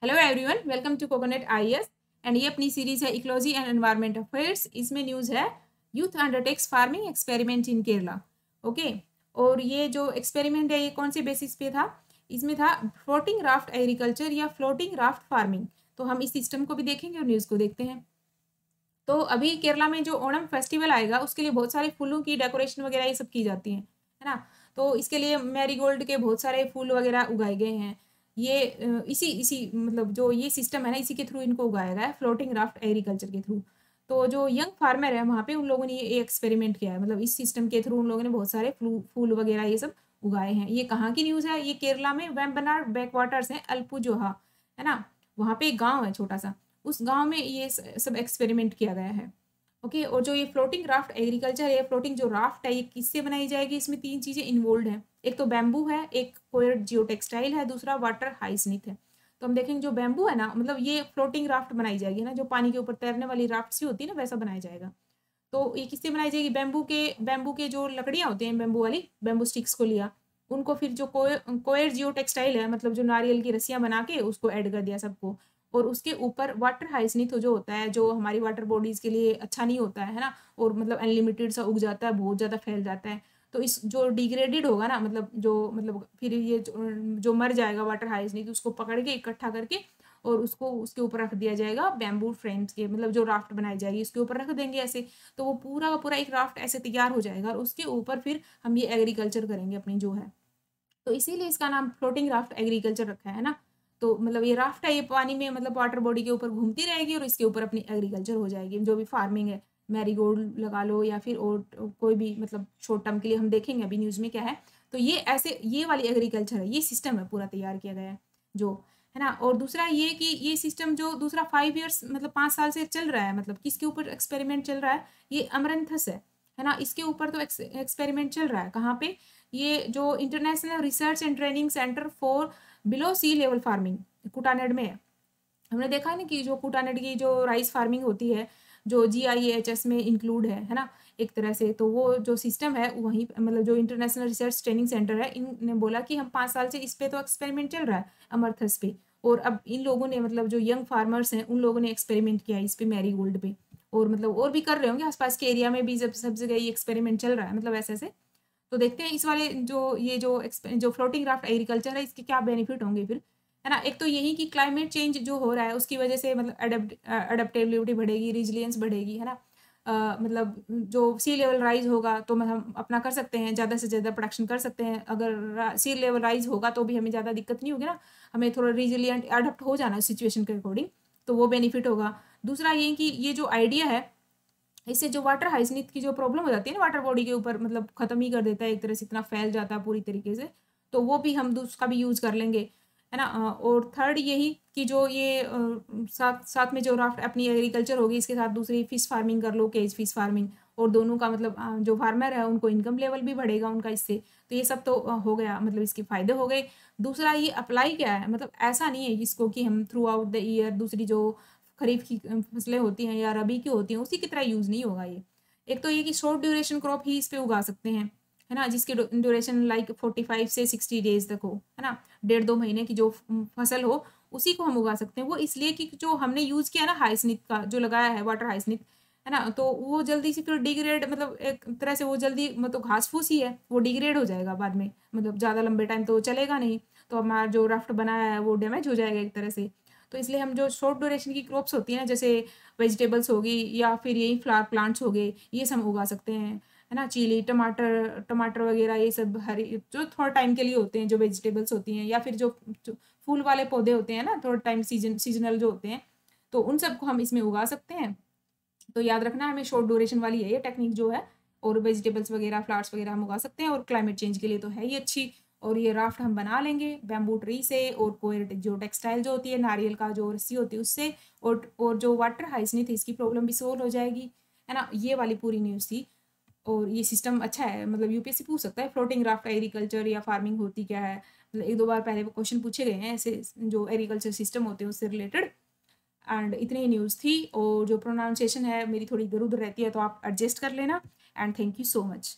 Hello everyone, welcome to Coconut IAS. And ये अपनी series है इकोलॉजी एंड एनवायरमेंट अफेयर्स। इसमें न्यूज़ है youth undertakes farming experiment in Kerala. Okay, और ये जो एक्सपेरिमेंट है ये कौन से बेसिस पे था? इसमें था फ्लोटिंग राफ्ट एग्रीकल्चर या फ्लोटिंग राफ्ट फार्मिंग। तो हम इस सिस्टम को भी देखेंगे और न्यूज़ को देखते हैं। तो अभी केरला में जो ओणम फेस्टिवल आएगा उसके लिए बहुत सारे फूलों की डेकोरेशन वगैरह ये सब की जाती है ना। तो इसके लिए मैरीगोल्ड के बहुत सारे फूल वगैरह उगाए गए हैं। ये इसी इसी मतलब जो ये सिस्टम है ना, इसी के थ्रू इनको उगाया गया है, फ्लोटिंग राफ्ट एग्रीकल्चर के थ्रू। तो जो यंग फार्मर है वहाँ पे उन लोगों ने ये एक्सपेरिमेंट किया है, मतलब इस सिस्टम के थ्रू उन लोगों ने बहुत सारे फूल वगैरह ये सब उगाए हैं। ये कहाँ की न्यूज़ है? ये केरला में वेम्बनाड बैकवाटर्स है, अल्पुजोहा है ना, वहाँ पे एक गाँव है छोटा सा, उस गांव में ये सब एक्सपेरिमेंट किया गया है। ओके, और जो ये फ्लोटिंग राफ्ट एग्रीकल्चर है, फ्लोटिंग जो राफ्ट है ये किससे बनाई जाएगी? इसमें 3 चीज़ें इन्वॉल्व हैं। एक तो बैम्बू है, एक कोयर जियो टेक्सटाइल है, दूसरा वाटर हाइसनिथ है। तो हम देखेंगे जो बैम्बू है ना, मतलब ये फ्लोटिंग राफ्ट बनाई जाएगी ना, जो पानी के ऊपर तैरने वाली राफ्ट सी होती है ना, वैसा बनाया जाएगा। तो ये किससे बनाई जाएगी? बैम्बू के जो लकड़ियाँ होती हैं, बैम्बू वाली बैम्बू स्टिक्स को लिया, उनको फिर जो कोयर जियो टेक्सटाइल है, मतलब जो नारियल की रस्सियाँ बना के उसको ऐड कर दिया सबको, और उसके ऊपर वाटर हाइसनिथ जो होता है, जो हमारी वाटर बॉडीज़ के लिए अच्छा नहीं होता है ना, और मतलब अनलिमिटेड सा उग जाता है, बहुत ज़्यादा फैल जाता है। तो इस जो डिग्रेडेड होगा ना, मतलब फिर ये जो मर जाएगा वाटर हाइसनिथ, उसको पकड़ के इकट्ठा करके और उसको उसके ऊपर रख दिया जाएगा बैम्बू फ्रेम्स के, मतलब जो राफ्ट बनाई जाएगी उसके ऊपर रख देंगे ऐसे। तो वो पूरा का पूरा एक राफ्ट ऐसे तैयार हो जाएगा और उसके ऊपर फिर हम ये एग्रीकल्चर करेंगे अपनी जो है। तो इसीलिए इसका नाम फ्लोटिंग राफ्ट एग्रीकल्चर रखा है ना। तो मतलब ये राफ्ट है, ये पानी में मतलब वाटर बॉडी के ऊपर घूमती रहेगी और इसके ऊपर अपनी एग्रीकल्चर हो जाएगी, जो भी फार्मिंग है, मैरीगोल्ड लगा लो या फिर और कोई भी मतलब शॉर्ट टर्म के लिए हम देखेंगे अभी न्यूज़ में क्या है। तो ये ऐसे ये वाली एग्रीकल्चर है, ये सिस्टम है पूरा तैयार किया गया है जो है ना। और दूसरा ये कि ये सिस्टम जो दूसरा 5 ईयर्स मतलब 5 साल से चल रहा है, मतलब किसके ऊपर एक्सपेरिमेंट चल रहा है? ये अमरंथस है ना, इसके ऊपर तो एक्सपेरिमेंट चल रहा है। कहाँ पे? ये जो international research and training centre for below sea level farming Kuttanad में है। हमने देखा है ना कि जो कुटानेड की जो राइस फार्मिंग होती है, जो GIHS में इंक्लूड है ना, एक तरह से। तो वो जो सिस्टम है वहीं मतलब जो इंटरनेशनल रिसर्च ट्रेनिंग सेंटर है, इनने बोला कि हम 5 साल से इस पे तो एक्सपेरिमेंट चल रहा है अमरथस पे, और अब इन लोगों ने मतलब जो यंग फार्मर्स हैं उन लोगों ने एक्सपेरिमेंट किया इस पे मैरीगोल्ड पे, और मतलब और भी कर रहे होंगे आसपास के एरिया में भी, जब सब जगह ये एक्सपेरिमेंट चल रहा है मतलब ऐसे ऐसे। तो देखते हैं इस वाले जो फ्लोटिंग राफ्ट एग्रीकल्चर है इसके क्या बेनिफिट होंगे फिर, है ना। एक तो यही कि क्लाइमेट चेंज जो हो रहा है उसकी वजह से मतलब अडेप्टेबिलिटी बढ़ेगी, रिजिलियंस बढ़ेगी, है ना। मतलब जो सी लेवल राइज होगा तो हम अपना कर सकते हैं, ज़्यादा से ज़्यादा प्रोडक्शन कर सकते हैं। अगर सी लेवल राइज होगा तो भी हमें ज़्यादा दिक्कत नहीं होगी ना, हमें थोड़ा रिजिलियंट अडेप्ट हो जाना है सिचुएशन के अकॉर्डिंग, तो वो बेनिफिट होगा। दूसरा ये कि ये जो आइडिया है, इससे जो वाटर हाइजीनिक की जो प्रॉब्लम हो जाती है ना वाटर बॉडी के ऊपर, मतलब ख़त्म ही कर देता है एक तरह से, इतना फैल जाता है पूरी तरीके से। तो वो भी हम उसका भी यूज़ कर लेंगे, है ना। और थर्ड यही कि जो ये साथ साथ में जो राफ्ट अपनी एग्रीकल्चर होगी, इसके साथ दूसरी फिश फार्मिंग कर लो, केज फिश फार्मिंग, और दोनों का मतलब जो फार्मर है उनको इनकम लेवल भी बढ़ेगा उनका इससे। तो ये सब तो हो गया, मतलब इसके फ़ायदे हो गए। दूसरा ये अप्लाई क्या है, मतलब ऐसा नहीं है इसको कि हम थ्रू आउट द ईयर दूसरी जो खरीफ की फसलें होती हैं या रबी की होती हैं उसी की तरह यूज़ नहीं होगा ये। एक तो ये कि शॉर्ट ड्यूरेशन क्रॉप ही इस पे उगा सकते हैं, है ना, जिसकी ड्यूरेशन लाइक 45 से 60 डेज तक हो, है ना, 1.5-2 महीने की जो फसल हो उसी को हम उगा सकते हैं। वो इसलिए कि जो हमने यूज़ किया ना हाइसनिक का जो लगाया है, वाटर हाइसनिक, है ना, तो वो जल्दी से फिर डिग्रेड, मतलब एक तरह से वो जल्दी मतलब घास फूस ही है, वो डिग्रेड हो जाएगा बाद में, मतलब ज़्यादा लंबे टाइम तो चलेगा नहीं। तो हमारा जो राफ्ट बनाया है वो डैमेज हो जाएगा एक तरह से। तो इसलिए हम जो शॉर्ट ड्यूरेशन की क्रॉप्स होती हैं ना, जैसे वेजिटेबल्स होगी या फिर यही फ्लावर प्लांट्स हो गए, ये सब उगा सकते हैं, है ना। चिली, टमाटर टमाटर वगैरह ये सब हरी जो थोड़ा टाइम के लिए होते हैं, जो वेजिटेबल्स होती हैं, या फिर जो फूल वाले पौधे होते हैं ना, थोड़ा टाइम सीजनल जो होते हैं, तो उन सबको हम इसमें उगा सकते हैं। तो याद रखना हमें शॉर्ट ड्यूरेशन वाली है ये टेक्निक जो है, और वेजिटेबल्स वगैरह फ्लावर्स वगैरह हम उगा सकते हैं, और क्लाइमेट चेंज के लिए तो है ही अच्छी। और ये राफ्ट हम बना लेंगे बैम्बू ट्री से, और कोई जो टेक्सटाइल जो होती है, नारियल का जो रस्सी होती है उससे, और जो वाटर हाइजीनिक थी इसकी प्रॉब्लम भी सोल्व हो जाएगी, है ना। ये वाली पूरी न्यूज़ थी। और ये सिस्टम अच्छा है, मतलब यूपीएससी पूछ सकता है फ्लोटिंग राफ्ट एग्रीकल्चर या फार्मिंग होती क्या है, मतलब 1-2 बार पहले वो क्वेश्चन पूछे गए हैं ऐसे जो एग्रीकल्चर सिस्टम होते हैं उससे रिलेटेड। एंड इतनी ही न्यूज़ थी, और जो प्रोनाउंसिएशन है मेरी थोड़ी इधर उधर रहती है तो आप एडजस्ट कर लेना। And thank you so much.